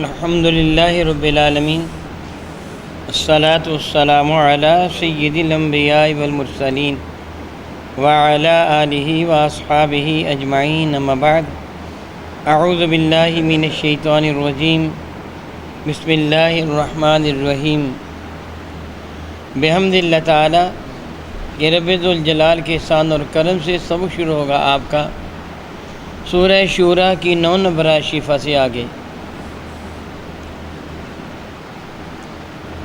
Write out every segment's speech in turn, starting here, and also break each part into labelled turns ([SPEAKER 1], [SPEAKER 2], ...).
[SPEAKER 1] الحمد للہ رب العالمین الصلاۃ والسلام علی سید الانبیاء والمرسلین وعلی آلہ واصحابہ اجمعین اما بعد اعوذ باللہ من الشیطان الرجیم بسم اللہ الرحمن الرحیم بحمد اللہ تعالی کہ رب ذوالجلال کے احسان اور کرم سے سبق شروع ہوگا آپ کا سورہ شورى کی 9 نمبر شفا سے آگے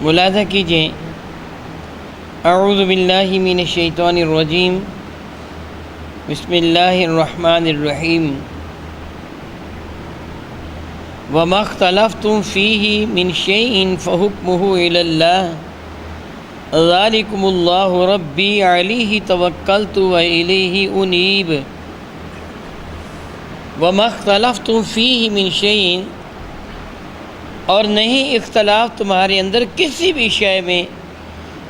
[SPEAKER 1] ملاحظہ کیجئے اعوذ باللہ من الشیطان الرجیم بسم اللہ الرحمن الرحیم وما اختلفتم فیہ من شیء فحکمہ الی اللہ ذالکم اللہ ربی علیہ توکلت والیہ انیب وما اختلفتم فیہ من شیء اور نہیں اختلاف تمہارے اندر کسی بھی شے میں،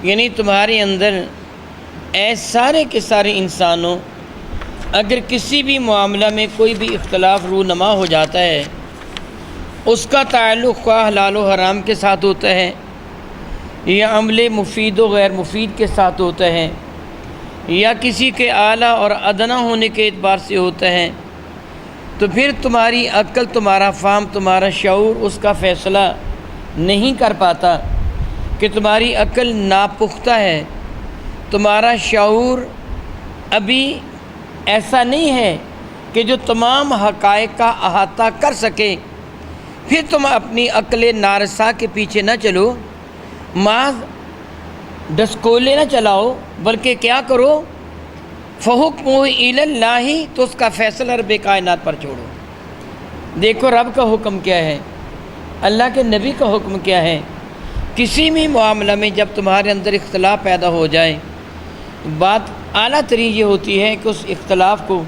[SPEAKER 1] یعنی تمہارے اندر سارے کے سارے انسانوں اگر کسی بھی معاملہ میں کوئی بھی اختلاف رونما ہو جاتا ہے، اس کا تعلق خواہ حلال و حرام کے ساتھ ہوتا ہے یا عمل مفید و غیر مفید کے ساتھ ہوتا ہے یا کسی کے اعلیٰ اور ادنا ہونے کے اعتبار سے ہوتا ہے، تو پھر تمہاری عقل، تمہارا فہم، تمہارا شعور اس کا فیصلہ نہیں کر پاتا کہ تمہاری عقل ناپختہ ہے، تمہارا شعور ابھی ایسا نہیں ہے کہ جو تمام حقائق کا احاطہ کر سکے، پھر تم اپنی عقل نارسا کے پیچھے نہ چلو، محض ڈسکولے نہ چلاؤ، بلکہ کیا کرو؟ فحکمہ الی اللہ، تو اس کا فیصلہ رب کائنات پر چھوڑو۔ دیکھو رب کا حکم کیا ہے، اللہ کے نبی کا حکم کیا ہے۔ کسی بھی معاملہ میں جب تمہارے اندر اختلاف پیدا ہو جائے، بات اعلیٰ ترین یہ ہوتی ہے کہ اس اختلاف کو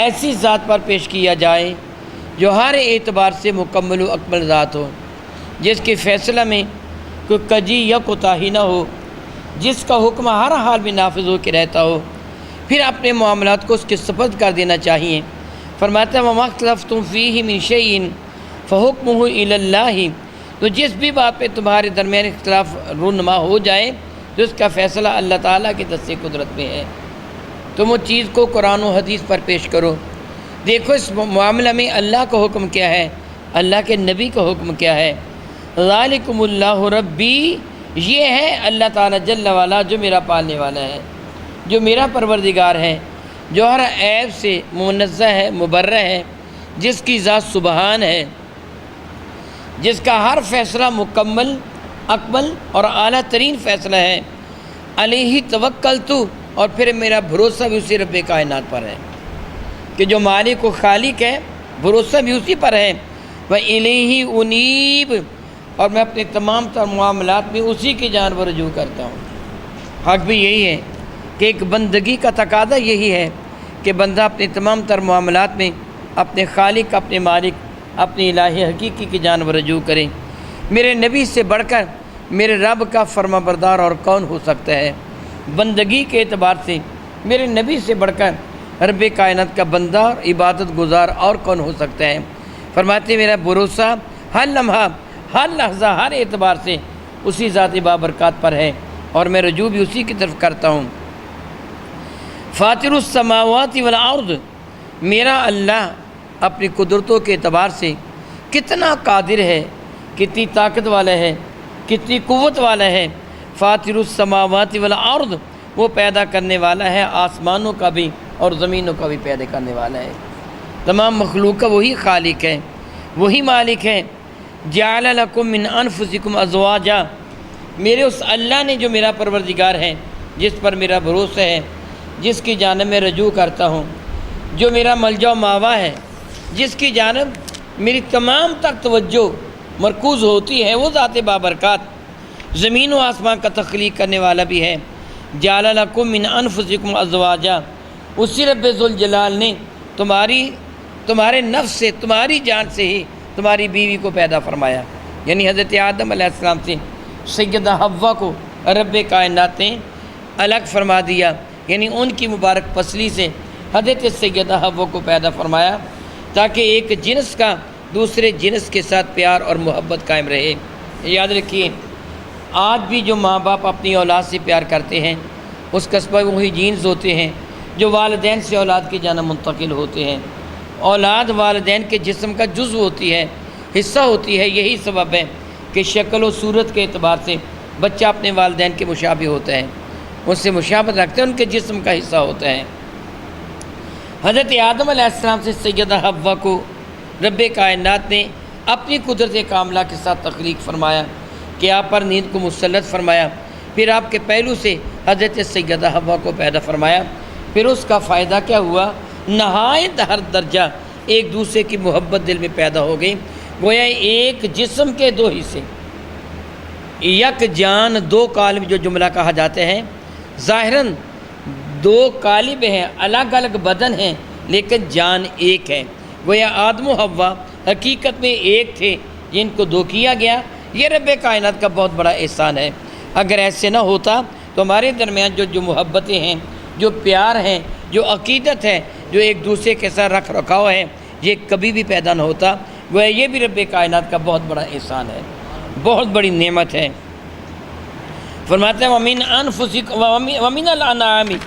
[SPEAKER 1] ایسی ذات پر پیش کیا جائے جو ہر اعتبار سے مکمل و اکمل ذات ہو، جس کے فیصلہ میں کوئی کجی یا کوتاہی نہ ہو، جس کا حکم ہر حال میں نافذ ہو کے رہتا ہو، پھر اپنے معاملات کو اس کے سپرد کر دینا چاہیے۔ فرماتا ہے وَمَا اخْتَلَفْتُمْ فِيهِ مِنْ شَيْءٍ فَحُكْمُهُ إِلَى اللَّهِ، تو جس بھی بات پہ تمہارے درمیان اختلاف رونما ہو جائے تو اس کا فیصلہ اللہ تعالیٰ کے دست قدرت میں ہے۔ تم وہ چیز کو قرآن و حدیث پر پیش کرو۔ دیکھو اس معاملہ میں اللہ کا حکم کیا ہے، اللہ کے نبی کا حکم کیا ہے۔ ذالکم اللہ ربی، یہ ہے اللہ تعالیٰ جل وعلا جو میرا پالنے والا ہے، جو میرا پروردگار ہے، جو ہر عیب سے منزہ ہے، مبرہ ہے، جس کی ذات سبحان ہے، جس کا ہر فیصلہ مکمل، اکمل اور اعلیٰ ترین فیصلہ ہے۔ علیہ توکلت، اور پھر میرا بھروسہ بھی اسی رب کائنات پر ہے کہ جو مالک و خالق ہے، بھروسہ بھی اسی پر ہے۔ وَإِلَيْهِ أُنِيبُ، اور میں اپنے تمام تر معاملات میں اسی کی جانب رجوع کرتا ہوں۔ حق بھی یہی ہے کہ ایک بندگی کا تقاضا یہی ہے کہ بندہ اپنے تمام تر معاملات میں اپنے خالق، اپنے مالک، اپنی الہ حقیقی کی جانب رجوع کرے۔ میرے نبی سے بڑھ کر میرے رب کا فرما بردار اور کون ہو سکتا ہے؟ بندگی کے اعتبار سے میرے نبی سے بڑھ کر رب کائنات کا بندہ اور عبادت گزار اور کون ہو سکتا ہے؟ فرماتے میرا بھروسہ ہر لمحہ، ہر لحظہ، ہر اعتبار سے اسی ذات بابرکات پر ہے، اور میں رجوع بھی اسی کی طرف کرتا ہوں۔ فاطر السماوات والارض، میرا اللہ اپنی قدرتوں کے اعتبار سے کتنا قادر ہے، کتنی طاقت والا ہے، کتنی قوت والا ہے۔ فاطر السماوات والارض، وہ پیدا کرنے والا ہے آسمانوں کا بھی اور زمینوں کا بھی پیدا کرنے والا ہے۔ تمام مخلوق کا وہی خالق ہے، وہی مالک ہے۔ جعل لکم من انفسکم ازواجا، میرے اس اللہ نے جو میرا پروردگار ہے، جس پر میرا بھروسہ ہے، جس کی جانب میں رجوع کرتا ہوں، جو میرا ملجا و ماوا ہے، جس کی جانب میری تمام تر توجہ مرکوز ہوتی ہے، وہ ذات بابرکات زمین و آسمان کا تخلیق کرنے والا بھی ہے۔ جعل لکم من انفسکم ازواجا، اسی رب ذوالجلال نے تمہارے نفس سے، تمہاری جان سے ہی تمہاری بیوی کو پیدا فرمایا، یعنی حضرت آدم علیہ السلام سے سیدہ حوا کو رب کائنات نے الگ فرما دیا، یعنی ان کی مبارک پسلی سے حضرت سیدہ حوا کو پیدا فرمایا، تاکہ ایک جنس کا دوسرے جنس کے ساتھ پیار اور محبت قائم رہے۔ یاد رکھیے، آج بھی جو ماں باپ اپنی اولاد سے پیار کرتے ہیں اس کا سبب وہی جینز ہوتے ہیں جو والدین سے اولاد کی جانب منتقل ہوتے ہیں۔ اولاد والدین کے جسم کا جزو ہوتی ہے، حصہ ہوتی ہے۔ یہی سبب ہے کہ شکل و صورت کے اعتبار سے بچہ اپنے والدین کے مشابہ ہوتا ہے، ان سے مشابہت رکھتے ہیں، ان کے جسم کا حصہ ہوتا ہے۔ حضرت آدم علیہ السلام سے سیدہ حوا کو رب کائنات نے اپنی قدرت کاملہ کے ساتھ تخلیق فرمایا کہ آپ پر نیند کو مسلط فرمایا، پھر آپ کے پہلو سے حضرت سیدہ حوا کو پیدا فرمایا۔ پھر اس کا فائدہ کیا ہوا؟ نہایت ہر درجہ ایک دوسرے کی محبت دل میں پیدا ہو گئی۔ گویا ایک جسم کے دو حصے، یک جان دو قالب جو جملہ کہا جاتا ہے، ظاہراً دو قالب ہیں، الگ الگ بدن ہیں، لیکن جان ایک ہے۔ گویا آدم و حوا حقیقت میں ایک تھے، جن کو دو کیا گیا۔ یہ رب کائنات کا بہت بڑا احسان ہے۔ اگر ایسے نہ ہوتا تو ہمارے درمیان جو محبتیں ہیں، جو پیار ہیں، جو عقیدت ہے، جو ایک دوسرے کے ساتھ رکھ رکھاؤ ہے، یہ کبھی بھی پیدا نہ ہوتا۔ گویا یہ بھی رب کائنات کا بہت بڑا احسان ہے، بہت بڑی نعمت ہے۔ فرماتے ہیں وَمِنْ أَنفُسِكُمْ وَمِنَ الْأَنْعَامِ،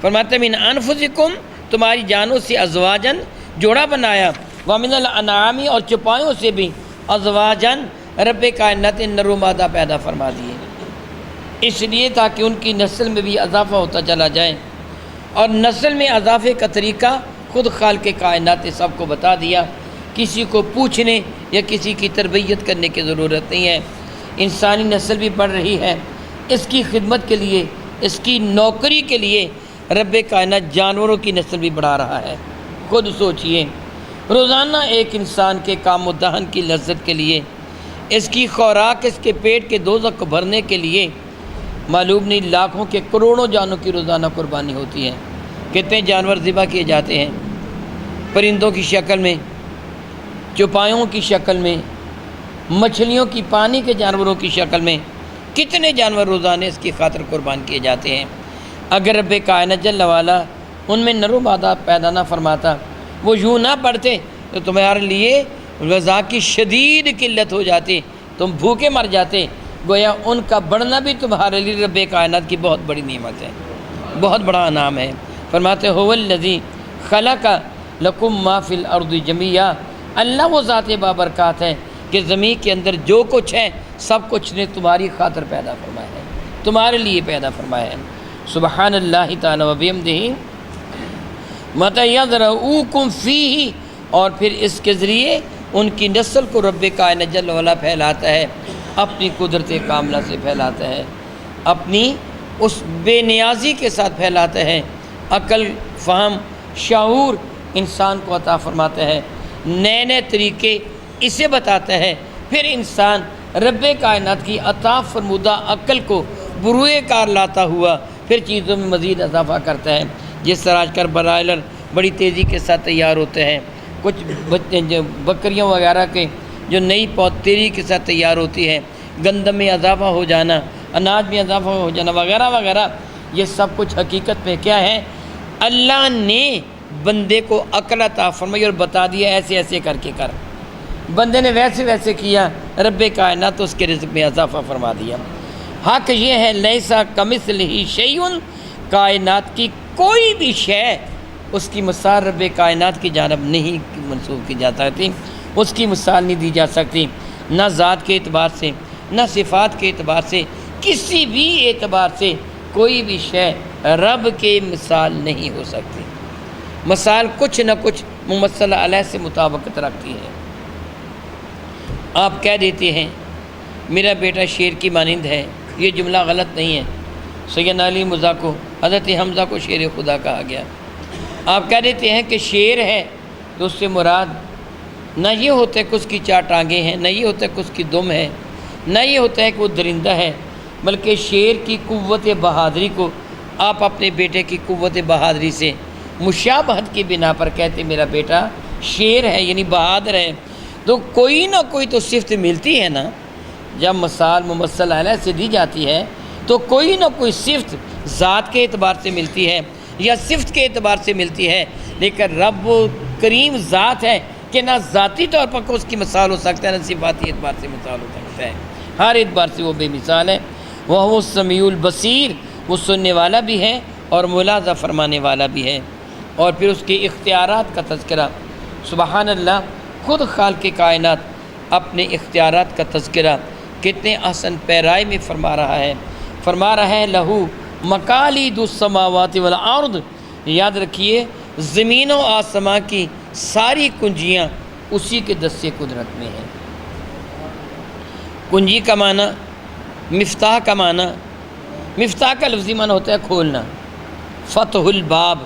[SPEAKER 1] فرماتے ہیں من انفسکم، تمہاری جانوں سے ازواجن جوڑا بنایا، وَمِنَ الْأَنْعَامِ اور چوپایوں سے بھی ازواجن رب کائنات نے نر و مادہ پیدا فرما دیے، اس لیے تاکہ ان کی نسل میں بھی اضافہ ہوتا چلا جائے۔ اور نسل میں اضافے کا طریقہ خود خالق کائنات نے سب کو بتا دیا، کسی کو پوچھنے یا کسی کی تربیت کرنے کی ضرورت نہیں ہے۔ انسانی نسل بھی بڑھ رہی ہے، اس کی خدمت کے لیے، اس کی نوکری کے لیے رب کائنات جانوروں کی نسل بھی بڑھا رہا ہے۔ خود سوچئے، روزانہ ایک انسان کے کام و دہن کی لذت کے لیے، اس کی خوراک، اس کے پیٹ کے دوزخ کو بھرنے کے لیے معلوم نہیں لاکھوں کے کروڑوں جانوں کی روزانہ قربانی ہوتی ہے۔ کتنے جانور ذبح کیے جاتے ہیں، پرندوں کی شکل میں، چوپایوں کی شکل میں، مچھلیوں کی، پانی کے جانوروں کی شکل میں، کتنے جانور روزانہ اس کی خاطر قربان کیے جاتے ہیں۔ اگر رب کائنات جل وعلا ان میں نر و مادہ پیدا نہ فرماتا، وہ یوں نہ پڑھتے تو تمہارے لیے غذا کی شدید قلت ہو جاتی، تم بھوکے مر جاتے۔ گویا ان کا بڑھنا بھی تمہارے لیے رب کائنات کی بہت بڑی نعمت ہے، بہت بڑا انعام ہے۔ فرماتے هو الذی خلق لکم ما فی الارض جمیعا، اللہ وہ ذات بابرکات ہے کہ زمین کے اندر جو کچھ ہے سب کچھ نے تمہاری خاطر پیدا فرمایا ہے، تمہارے لیے پیدا فرمایا ہے۔ سبحان اللہ تعالی و بحمدہ متی یذرؤکم فیہ، اور پھر اس کے ذریعے ان کی نسل کو رب کائنات جل وعلا پھیلاتا ہے، اپنی قدرت کاملہ سے پھیلاتا ہے، اپنی اس بے نیازی کے ساتھ پھیلاتا ہے۔ عقل، فہم، شعور انسان کو عطا فرماتا ہے، نئے نئے طریقے اسے بتاتا ہے، پھر انسان رب کائنات کی عطا فرمودہ عقل کو بروئے کار لاتا ہوا پھر چیزوں میں مزید اضافہ کرتا ہے۔ جس طرح آج کل برائلر بڑی تیزی کے ساتھ تیار ہوتے ہیں، کچھ بکریوں وغیرہ کے جو نئی پودتیری کے ساتھ تیار ہوتی ہے، گندم میں اضافہ ہو جانا، اناج میں اضافہ ہو جانا وغیرہ وغیرہ، یہ سب کچھ حقیقت میں کیا ہے؟ اللہ نے بندے کو عقل عطا فرمائی اور بتا دیا ایسے ایسے کر کے کر، بندے نے ویسے ویسے کیا، رب کائنات اس کے رزق میں اضافہ فرما دیا۔ حق یہ ہے لیسا کمثلہ شیء، کائنات کی کوئی بھی شے اس کی مثال رب کائنات کی جانب نہیں منسوب کی جا سکتی، اس کی مثال نہیں دی جا سکتی، نہ ذات کے اعتبار سے، نہ صفات کے اعتبار سے، کسی بھی اعتبار سے کوئی بھی شے رب کے مثال نہیں ہو سکتی۔ مثال کچھ نہ کچھ ممثل علیہ سے مطابقت رکھتی ہے۔ آپ کہہ دیتے ہیں میرا بیٹا شیر کی مانند ہے، یہ جملہ غلط نہیں ہے۔ سیدنا علی مرزا کو، حضرت حمزہ کو شیر خدا کہا گیا۔ آپ کہہ دیتے ہیں کہ شیر ہے تو اس سے مراد نہ یہ ہوتا ہے کہ اس کی 4 ٹانگیں ہیں، نہ یہ ہوتا ہے کہ اس کی دم ہے، نہ یہ ہوتا ہے کہ وہ درندہ ہے، بلکہ شیر کی قوت بہادری کو آپ اپنے بیٹے کی قوت بہادری سے مشابہت کی بنا پر کہتے میرا بیٹا شیر ہے، یعنی بہادر ہے۔ تو کوئی نہ کوئی تو صفت ملتی ہے نا، جب مثال ممثل علیہ سے دی جاتی ہے تو کوئی نہ کوئی صفت ذات کے اعتبار سے ملتی ہے یا صفت کے اعتبار سے ملتی ہے، لیکن رب کریم ذات ہے، کہ نہ ذاتی طور پر اس کی مثال ہو سکتا ہے، نہ صفاتی اعتبار سے مثال ہو سکتا ہے، ہر اعتبار سے وہ بے مثال ہے۔ وہ السمیع البصیر، وہ سننے والا بھی ہے اور ملاحظہ فرمانے والا بھی ہے۔ اور پھر اس کے اختیارات کا تذکرہ، سبحان اللہ، خود خالق کائنات اپنے اختیارات کا تذکرہ کتنے احسن پیرائی میں فرما رہا ہے لہو مقالید السماوات والارض، یاد رکھیے زمین و آسمان کی ساری کنجیاں اسی کے دست قدرت میں ہیں۔ کنجی کا معنی، مفتاح کا معنی، مفتاح کا لفظی معنی ہوتا ہے کھولنا، فتح الباب،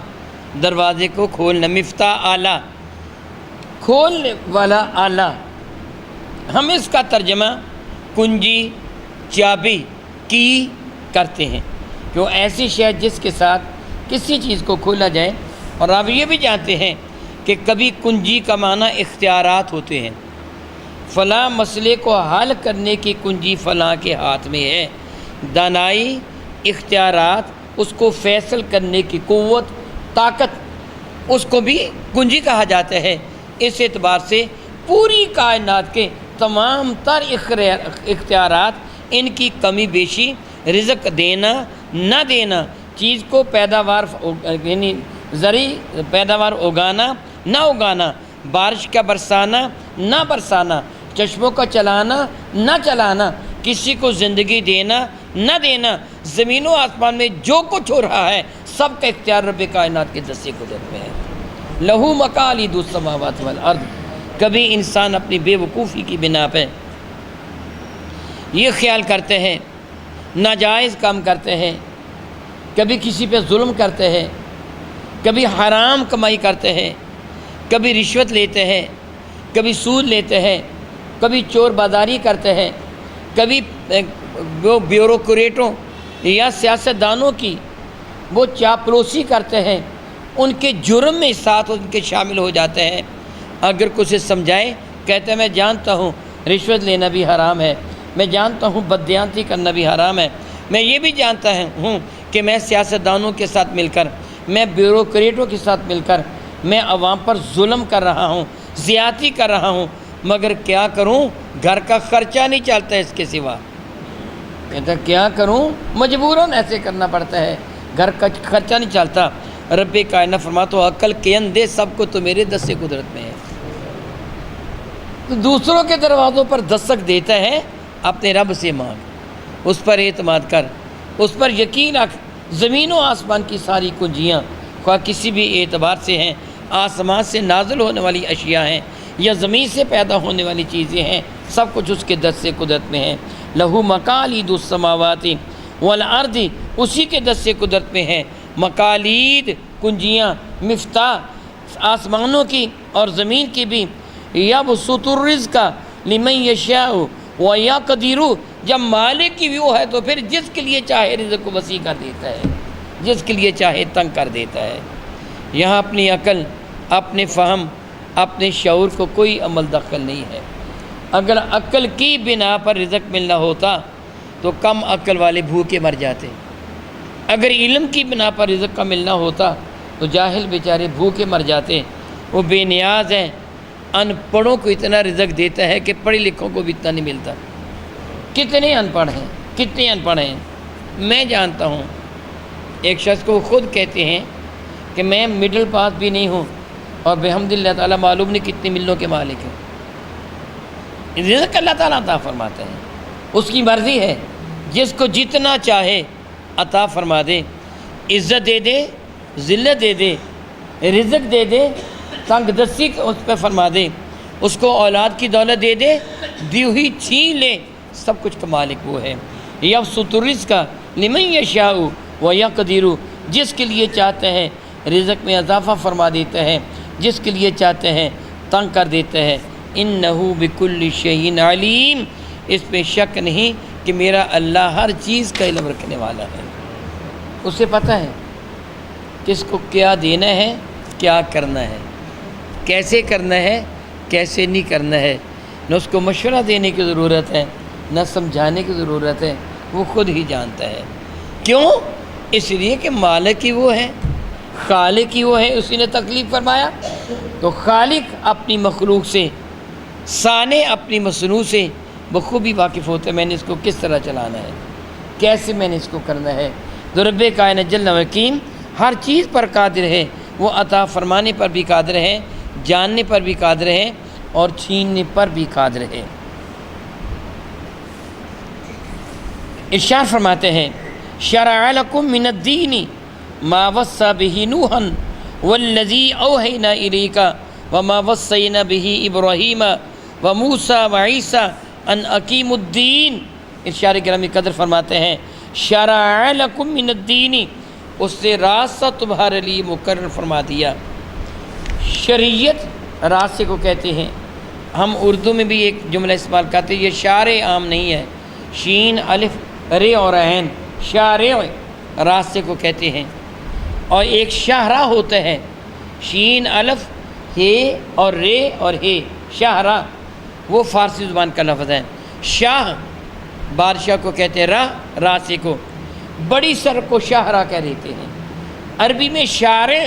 [SPEAKER 1] دروازے کو کھولنا، مفتاح آلہ، کھولنے والا آلہ۔ ہم اس کا ترجمہ کنجی، چابی، کی کرتے ہیں کہ وہ ایسی شے جس کے ساتھ کسی چیز کو کھولا جائے۔ اور آپ یہ بھی جانتے ہیں کہ کبھی کنجی کا معنی اختیارات ہوتے ہیں، فلاں مسئلے کو حل کرنے کی کنجی فلاں کے ہاتھ میں ہے، دانائی، اختیارات، اس کو فیصل کرنے کی قوت، طاقت، اس کو بھی کنجی کہا جاتا ہے۔ اس اعتبار سے پوری کائنات کے تمام تر اختیارات، ان کی کمی بیشی، رزق دینا نہ دینا، چیز کو پیداوار یعنی زرعی پیداوار اگانا نہ اگانا، بارش کا برسانا نہ برسانا، چشموں کا چلانا نہ چلانا، کسی کو زندگی دینا نہ دینا، زمین و آسمان میں جو کچھ ہو رہا ہے سب کا اختیار رب کائنات کے دست قدرت میں ہے۔ لہو مقالید السماوات والارض۔ کبھی انسان اپنی بے وقوفی کی بنا پہ یہ خیال کرتے ہیں، ناجائز کام کرتے ہیں، کبھی کسی پہ ظلم کرتے ہیں، کبھی حرام کمائی کرتے ہیں، کبھی رشوت لیتے ہیں، کبھی سود لیتے ہیں، کبھی چور بازاری کرتے ہیں، کبھی وہ بیوروکریٹوں یا سیاستدانوں کی وہ چاپلوسی کرتے ہیں، ان کے جرم میں ساتھ ان کے شامل ہو جاتے ہیں۔ اگر کچھ سمجھائے، کہتے ہیں میں جانتا ہوں رشوت لینا بھی حرام ہے، میں جانتا ہوں بددیانتی کرنا بھی حرام ہے، میں یہ بھی جانتا ہوں کہ میں سیاستدانوں کے ساتھ مل کر، میں بیوروکریٹوں کے ساتھ مل کر میں عوام پر ظلم کر رہا ہوں، زیادتی کر رہا ہوں، مگر کیا کروں، گھر کا خرچہ نہیں چلتا اس کے سوا۔ کہتا کیا کروں، مجبوراً ایسے کرنا پڑتا ہے، گھر کا خرچہ نہیں چلتا۔ رب کائنات فرماتا ہو عقل کے اندھے سب کو تو میرے دست قدرت میں ہے۔ تو دوسروں کے دروازوں پر دستک دیتا ہے، اپنے رب سے مانگ، اس پر اعتماد کر، اس پر یقین رکھ۔ زمین و آسمان کی ساری کنجیاں خواہ کسی بھی اعتبار سے ہیں، آسمان سے نازل ہونے والی اشیاء ہیں یا زمین سے پیدا ہونے والی چیزیں ہیں، سب کچھ اس کے دست قدرت میں ہیں۔ لہو مقالید السماوات والارض، اسی کے دست قدرت میں ہے مقالید، کنجیاں، مفتاح آسمانوں کی اور زمین کی بھی۔ یبسط الرزق لمن یشاء ویقدر، جب مالک کی وہ ہے تو پھر جس کے لیے چاہے رزق کو وسیع کر دیتا ہے، جس کے لیے چاہے تنگ کر دیتا ہے۔ یہاں اپنی عقل، اپنے فہم، اپنے شعور کو کوئی عمل دخل نہیں ہے۔ اگر عقل کی بنا پر رزق ملنا ہوتا تو کم عقل والے بھوکے مر جاتے، اگر علم کی بنا پر رزق کا ملنا ہوتا تو جاہل بیچارے بھوکے مر جاتے۔ وہ بے نیاز ہیں، ان پڑھوں کو اتنا رزق دیتا ہے کہ پڑھے لکھوں کو بھی اتنا نہیں ملتا۔ کتنے ان پڑھ ہیں، کتنے ان پڑھ ہیں۔ میں جانتا ہوں ایک شخص کو خود کہتے ہیں کہ میں مڈل پاس بھی نہیں ہوں اور بحمد اللہ تعالیٰ معلوم نہیں کتنی ملوں کے مالک ہیں۔ رزق اللہ تعالیٰ عطا فرماتا ہے، اس کی مرضی ہے، جس کو جتنا چاہے عطا فرما دے، عزت دے دے، ذلت دے دے، رزق دے دے، تنگ دستی اس پہ فرما دے، اس کو اولاد کی دولت دے دے، دی ہوئی چھین لے، سب کچھ کا مالک وہ ہے۔ یبسط الرزق لمن یشاء ویقدر، جس کے لیے چاہتے ہیں رزق میں اضافہ فرما دیتا ہے، جس کے لیے چاہتے ہیں تنگ کر دیتا ہے۔ انہ بکل شیء علیم، اس پہ شک نہیں کہ میرا اللہ ہر چیز کا علم رکھنے والا ہے۔ اسے پتہ ہے کس کو کیا دینا ہے، کیا کرنا ہے، کیسے کرنا ہے، کیسے نہیں کرنا ہے۔ نہ اس کو مشورہ دینے کی ضرورت ہے، نہ سمجھانے کی ضرورت ہے، وہ خود ہی جانتا ہے۔ کیوں؟ اس لیے کہ مالک ہی وہ ہے، خالق ہی وہ ہے، اسی نے تکلیف فرمایا۔ تو خالق اپنی مخلوق سے، صانع اپنی مصنوع سے بخوبی واقف ہوتے ہیں، میں نے اس کو کس طرح چلانا ہے، کیسے میں نے اس کو کرنا ہے۔ تو رب کائنات جل و حکیم ہر چیز پر قادر ہے، وہ عطا فرمانے پر بھی قادر ہے، جاننے پر بھی قادر ہے، اور چھیننے پر بھی قادر ہے۔ ارشاد فرماتے ہیں شرع لکم من الدین ما وصى به نوحا والذی اوحینا الیک وما وصینا به ابراہیم وموسیٰ وعیسیٰ ان اقیموا الدین۔ ارشاد گرامی قدر فرماتے ہیں شرع لکم من الدین، اس سے راستہ تمہارے لیے مقرر فرما دیا۔ شریعت راستے کو کہتے ہیں۔ ہم اردو میں بھی ایک جملہ استعمال کرتے ہیں، یہ شارع عام نہیں ہے، شین الف رے اور عین، شارع راستے کو کہتے ہیں۔ اور ایک شاہراہ ہوتا ہے، شین الف ہے اور رے اور ہے، شاہراہ وہ فارسی زبان کا لفظ ہے۔ شاہ بادشاہ کو کہتے ہیں، راہ راستے کو، بڑی سر کو شاہراہ کہہ دیتے ہیں۔ عربی میں شارع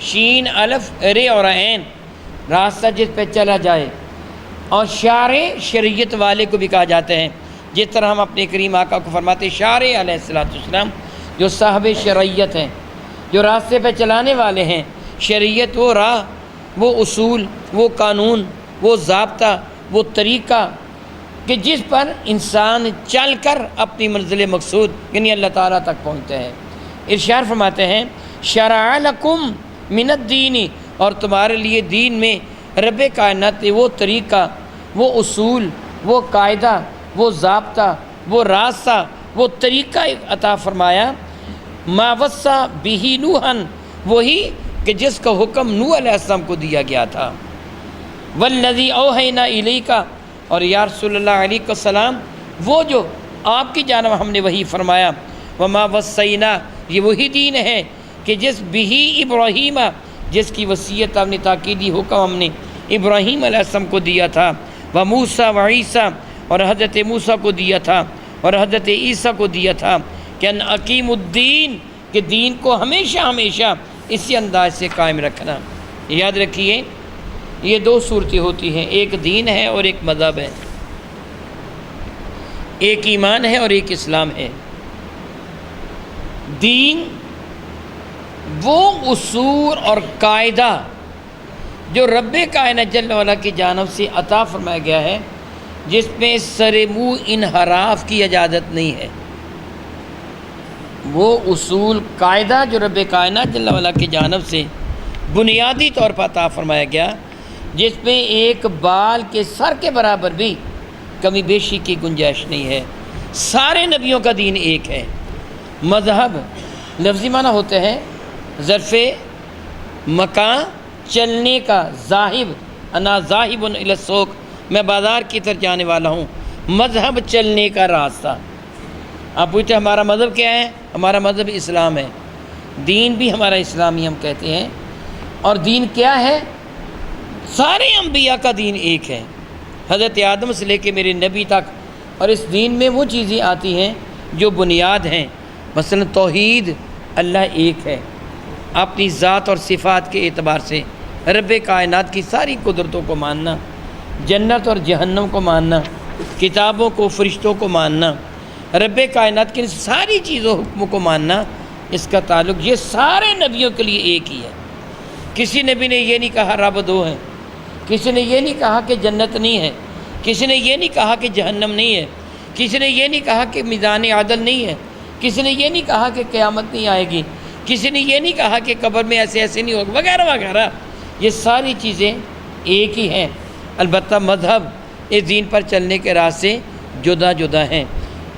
[SPEAKER 1] شین الف رے اور عین، راستہ جس پہ چلا جائے، اور شارع شریعت والے کو بھی کہا جاتا ہے، جس طرح ہم اپنے کریم آقا کو فرماتے ہیں شارع علیہ السلام، جو صاحب شریعت ہیں، جو راستے پہ چلانے والے ہیں۔ شریعت وہ راہ، وہ اصول، وہ قانون، وہ ضابطہ، وہ طریقہ کہ جس پر انسان چل کر اپنی منزل مقصود یعنی اللہ تعالیٰ تک پہنچتا ہے۔ ارشاد فرماتے ہیں شرع لکم من الدین، اور تمہارے لیے دین میں رب کائنات نے وہ طریقہ، وہ اصول، وہ قاعدہ، وہ ضابطہ، وہ راستہ، وہ طریقہ عطا فرمایا۔ ما وصى به نوحا، وہی کہ جس کا حکم نوح علیہ السلام کو دیا گیا تھا۔ والذی اوحینا الیک، اور یا رسول اللہ علیہ السلام وہ جو آپ کی جانب ہم نے وہی فرمایا۔ وما وصینا، یہ وہی دین ہے کہ جس بہ ابراہیم، جس کی وصیت ہم نے تاکیدی حکم ہم نے ابراہیم علیہ السلام کو دیا تھا، وموسیٰ وعیسیٰ، اور حضرت موسیٰ کو دیا تھا اور حضرت عیسیٰ کو دیا تھا، کہ ان اقیم الدین، کہ دین کو ہمیشہ ہمیشہ اسی انداز سے قائم رکھنا۔ یاد رکھیے یہ دو صورتیں ہوتی ہیں، ایک دین ہے اور ایک مذہب ہے، ایک ایمان ہے اور ایک اسلام ہے۔ دین وہ اصول اور قاعدہ جو رب کائنات جل وعلا کی جانب سے عطا فرمایا گیا ہے، جس میں سر منہ انحراف کی اجازت نہیں ہے۔ وہ اصول قاعدہ جو رب کائنات جل وعلا کی جانب سے بنیادی طور پر عطا فرمایا گیا، جس میں ایک بال کے سر کے برابر بھی کمی بیشی کی گنجائش نہیں ہے۔ سارے نبیوں کا دین ایک ہے۔ مذہب لفظی معنی ہوتا ہے ظرف مکان، چلنے کا، ذاہب، انا ذاہب الی السوق، میں بازار کی طرف جانے والا ہوں۔ مذہب چلنے کا راستہ۔ آپ پوچھتے ہمارا مذہب کیا ہے؟ ہمارا مذہب اسلام ہے، دین بھی ہمارا اسلامی ہم کہتے ہیں۔ اور دین کیا ہے؟ سارے انبیاء کا دین ایک ہے، حضرت آدم سے لے کے میرے نبی تک، اور اس دین میں وہ چیزیں آتی ہیں جو بنیاد ہیں۔ مثلا توحید، اللہ ایک ہے، اپنی ذات اور صفات کے اعتبار سے رب کائنات کی ساری قدرتوں کو ماننا، جنت اور جہنم کو ماننا، کتابوں کو، فرشتوں کو ماننا، رب کائنات کی ساری چیزوں حکموں کو ماننا، اس کا تعلق یہ سارے نبیوں کے لیے ایک ہی ہے۔ کسی نبی نے یہ نہیں کہا رب دو ہیں، کسی نے یہ نہیں کہا کہ جنت نہیں ہے، کسی نے یہ نہیں کہا کہ جہنم نہیں ہے، کسی نے یہ نہیں کہا کہ میزان عدل نہیں ہے، کسی نے یہ نہیں کہا کہ قیامت نہیں آئے گی، کسی نے یہ نہیں کہا کہ قبر میں ایسے ایسے نہیں ہوگا، وغیرہ وغیرہ۔ یہ ساری چیزیں ایک ہی ہیں، البتہ مذہب اس دین پر چلنے کے راستے جدا جدا ہیں۔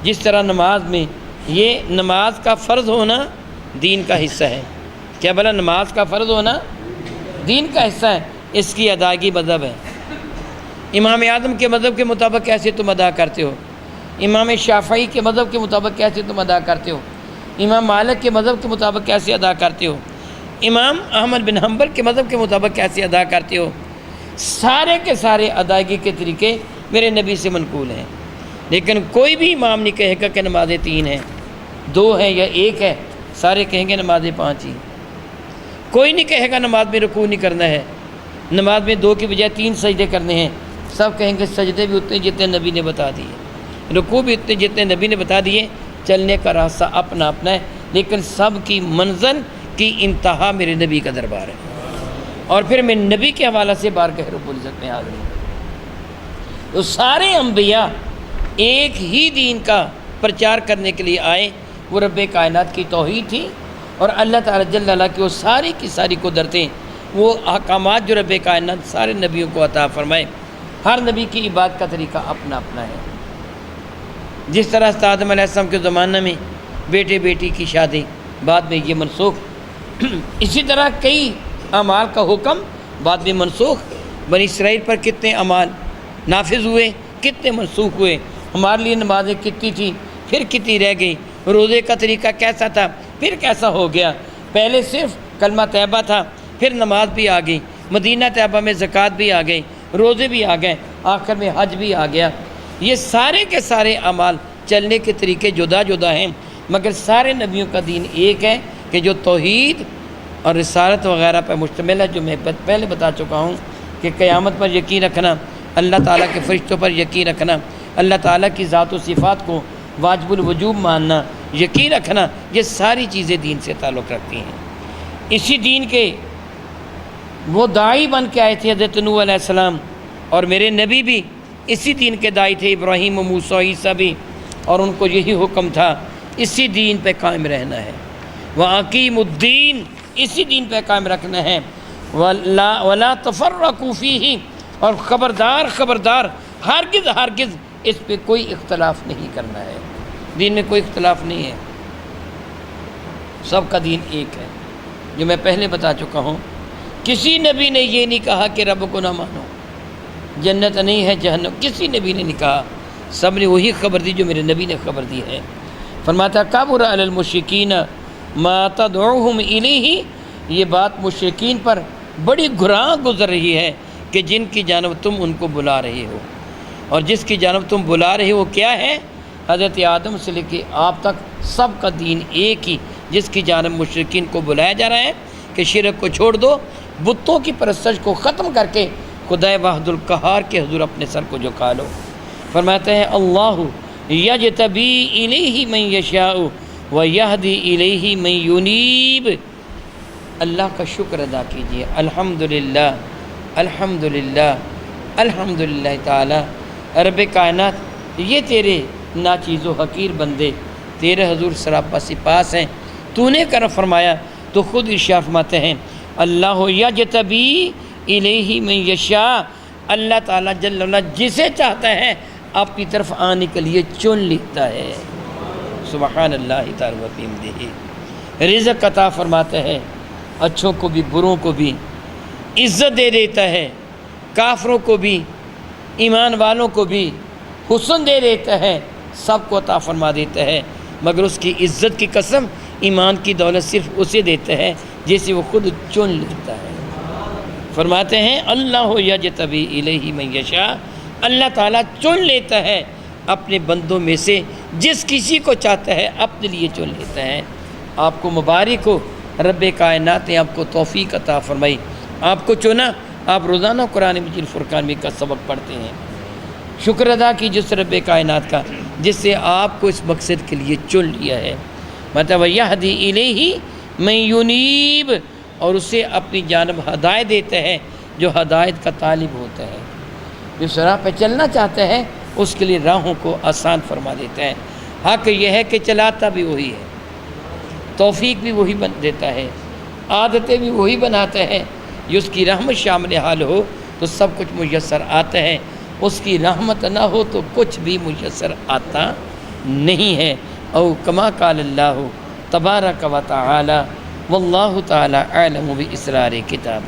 [SPEAKER 1] جس طرح نماز میں یہ نماز کا فرض ہونا دین کا حصہ ہے، کیا بلا نماز کا فرض ہونا دین کا حصہ ہے، اس کی ادائیگی مذہب ہے۔ امام اعظم کے مذہب کے مطابق کیسے تم ادا کرتے ہو، امام شافعی کے مذہب کے مطابق کیسے تم ادا کرتے ہو، امام مالک کے مذہب کے مطابق کیسے ادا کرتے ہو، امام احمد بن حنبل کے مذہب کے مطابق کیسے ادا کرتے ہو، سارے کے سارے ادائیگی کے طریقے میرے نبی سے منقول ہیں۔ لیکن کوئی بھی امام نہیں کہے گا کہ نمازیں 3 ہیں، 2 ہیں یا 1 ہے، سارے کہیں گے نمازیں 5 ہی۔ کوئی نہیں کہے گا نماز میں رکوع نہیں کرنا ہے، نماز میں 2 کی بجائے 3 سجدے کرنے ہیں، سب کہیں گے سجدے بھی اتنے جتنے نبی نے بتا دیے، رکوع بھی اتنے جتنے نبی نے بتا دیے، چلنے کا راستہ اپنا اپنا ہے، لیکن سب کی منزل کی انتہا میرے نبی کا دربار ہے۔ اور پھر میں نبی کے حوالہ سے بارگاہ رب العزت میں حاضر ہوں۔ تو سارے انبیاء ایک ہی دین کا پرچار کرنے کے لیے آئے، وہ رب کائنات کی توحید تھی، اور اللہ تعالیٰ جل اللہ کی وہ ساری کی ساری قدرتیں، وہ احکامات جو رب کائنات سارے نبیوں کو عطا فرمائے۔ ہر نبی کی عبادت کا طریقہ اپنا اپنا ہے۔ جس طرح آدم علیہ السلام کے زمانہ میں بیٹے بیٹی کی شادی، بعد میں یہ منسوخ، اسی طرح کئی اعمال کا حکم بعد میں منسوخ۔ بنی اسرائیل پر کتنے اعمال نافذ ہوئے، کتنے منسوخ ہوئے، ہمارے لیے نمازیں کتنی تھی، پھر کتنی رہ گئی، روزے کا طریقہ کیسا تھا، پھر کیسا ہو گیا، پہلے صرف کلمہ طیبہ تھا، پھر نماز بھی آ گئی، مدینہ طیبہ میں زکوٰۃ بھی آ گئی، روزے بھی آ گئے، آخر میں حج بھی آ گیا۔ یہ سارے کے سارے اعمال چلنے کے طریقے جدا جدا ہیں، مگر سارے نبیوں کا دین ایک ہے کہ جو توحید اور رسالت وغیرہ پر مشتمل ہے، جو میں پہلے بتا چکا ہوں کہ قیامت پر یقین رکھنا، اللہ تعالیٰ کے فرشتوں پر یقین رکھنا، اللہ تعالیٰ کی ذات و صفات کو واجب الوجوب ماننا، یقین رکھنا، یہ ساری چیزیں دین سے تعلق رکھتی ہیں۔ اسی دین کے وہ داعی بن کے آئے تھے حضرت نوح علیہ السلام، اور میرے نبی بھی اسی دین کے داعی تھے، ابراہیم و موسیٰ عیسیٰ بھی، اور ان کو یہی حکم تھا اسی دین پہ قائم رہنا ہے، وَأَقِیمُوا الدِّینَ، اسی دین پہ قائم رکھنا ہے، وَلَا تَفَرَّقُوا فِیہِ، اور خبردار خبردار ہرگز ہرگز اس پہ کوئی اختلاف نہیں کرنا ہے۔ دین میں کوئی اختلاف نہیں ہے، سب کا دین ایک ہے، جو میں پہلے بتا چکا ہوں۔ کسی نبی نے یہ نہیں کہا کہ رب کو نہ مانو، جنت نہیں ہے جہنم، کسی نبی نے نہیں کہا، سب نے وہی خبر دی جو میرے نبی نے خبر دی ہے۔ فرماتا کبر علی المشرکین ما تدعوہم الیہ، یہ بات مشرکین پر بڑی گراں گزر رہی ہے کہ جن کی جانب تم ان کو بلا رہے ہو، اور جس کی جانب تم بلا رہے ہو کیا ہے؟ حضرت آدم سے لے کے آپ تک سب کا دین ایک ہی، جس کی جانب مشرکین کو بلایا جا رہا ہے کہ شرک کو چھوڑ دو، بتوں کی پرستش کو ختم کر کے خدائے واحد القہار کے حضور اپنے سر کو جھکا لو۔ فرماتے ہیں اللہ یجتبی الیہ من یشاء ویہدی الیہ من ینیب۔ اللہ کا شکر ادا کیجیے، الحمدللہ الحمدللہ الحمدللہ تعالی رب کائنات، یہ تیرے ناچیز و حقیر بندے تیرے حضور سراپا سپاس ہیں، تو نے کرم فرمایا تو خود ارشاد فرماتے ہیں اللہ یجتبی الیہ من یشاء، اللہ تعالیٰ جل اللہ جسے چاہتا ہے اپنی طرف آنے کے لیے چن لیتا ہے۔ سبحان اللہ تعالی و بحمدہ، رزق عطا فرماتا ہے، اچھوں کو بھی بروں کو بھی، عزت دے دیتا ہے، کافروں کو بھی ایمان والوں کو بھی حسن دے دیتا ہے، سب کو عطا فرما دیتا ہے، مگر اس کی عزت کی قسم ایمان کی دولت صرف اسے دیتا ہے جسے وہ خود چن لیتا ہے۔ فرماتے ہیں اللہ یجتبی الیہ من یشاء، اللہ تعالیٰ چن لیتا ہے اپنے بندوں میں سے جس کسی کو چاہتا ہے اپنے لیے چن لیتا ہے۔ آپ کو مبارک ہو، رب کائنات نے آپ کو توفیق عطا فرمائی، آپ کو چنا، آپ روزانہ قرآن مجید فرقان میں کا سبق پڑھتے ہیں۔ شکر ادا کیجیے اس رب کائنات کا جس سے آپ کو اس مقصد کے لیے چن لیا ہے۔ مطلب یہدی الیہ من ینیب، اور اسے اپنی جانب ہدایت دیتا ہے جو ہدایت کا طالب ہوتا ہے، جو راہ پہ چلنا چاہتا ہے اس کے لیے راہوں کو آسان فرما دیتا ہے۔ حق یہ ہے کہ چلاتا بھی وہی ہے، توفیق بھی وہی دیتا ہے، عادتیں بھی وہی بناتا ہے۔ جو اس کی رحمت شامل حال ہو تو سب کچھ میسر آتا ہے، اس کی رحمت نہ ہو تو کچھ بھی میسر آتا نہیں ہے۔ او کما قال اللہ تبارک و تعالی واللہ تعالی اعلم باسرار کتاب۔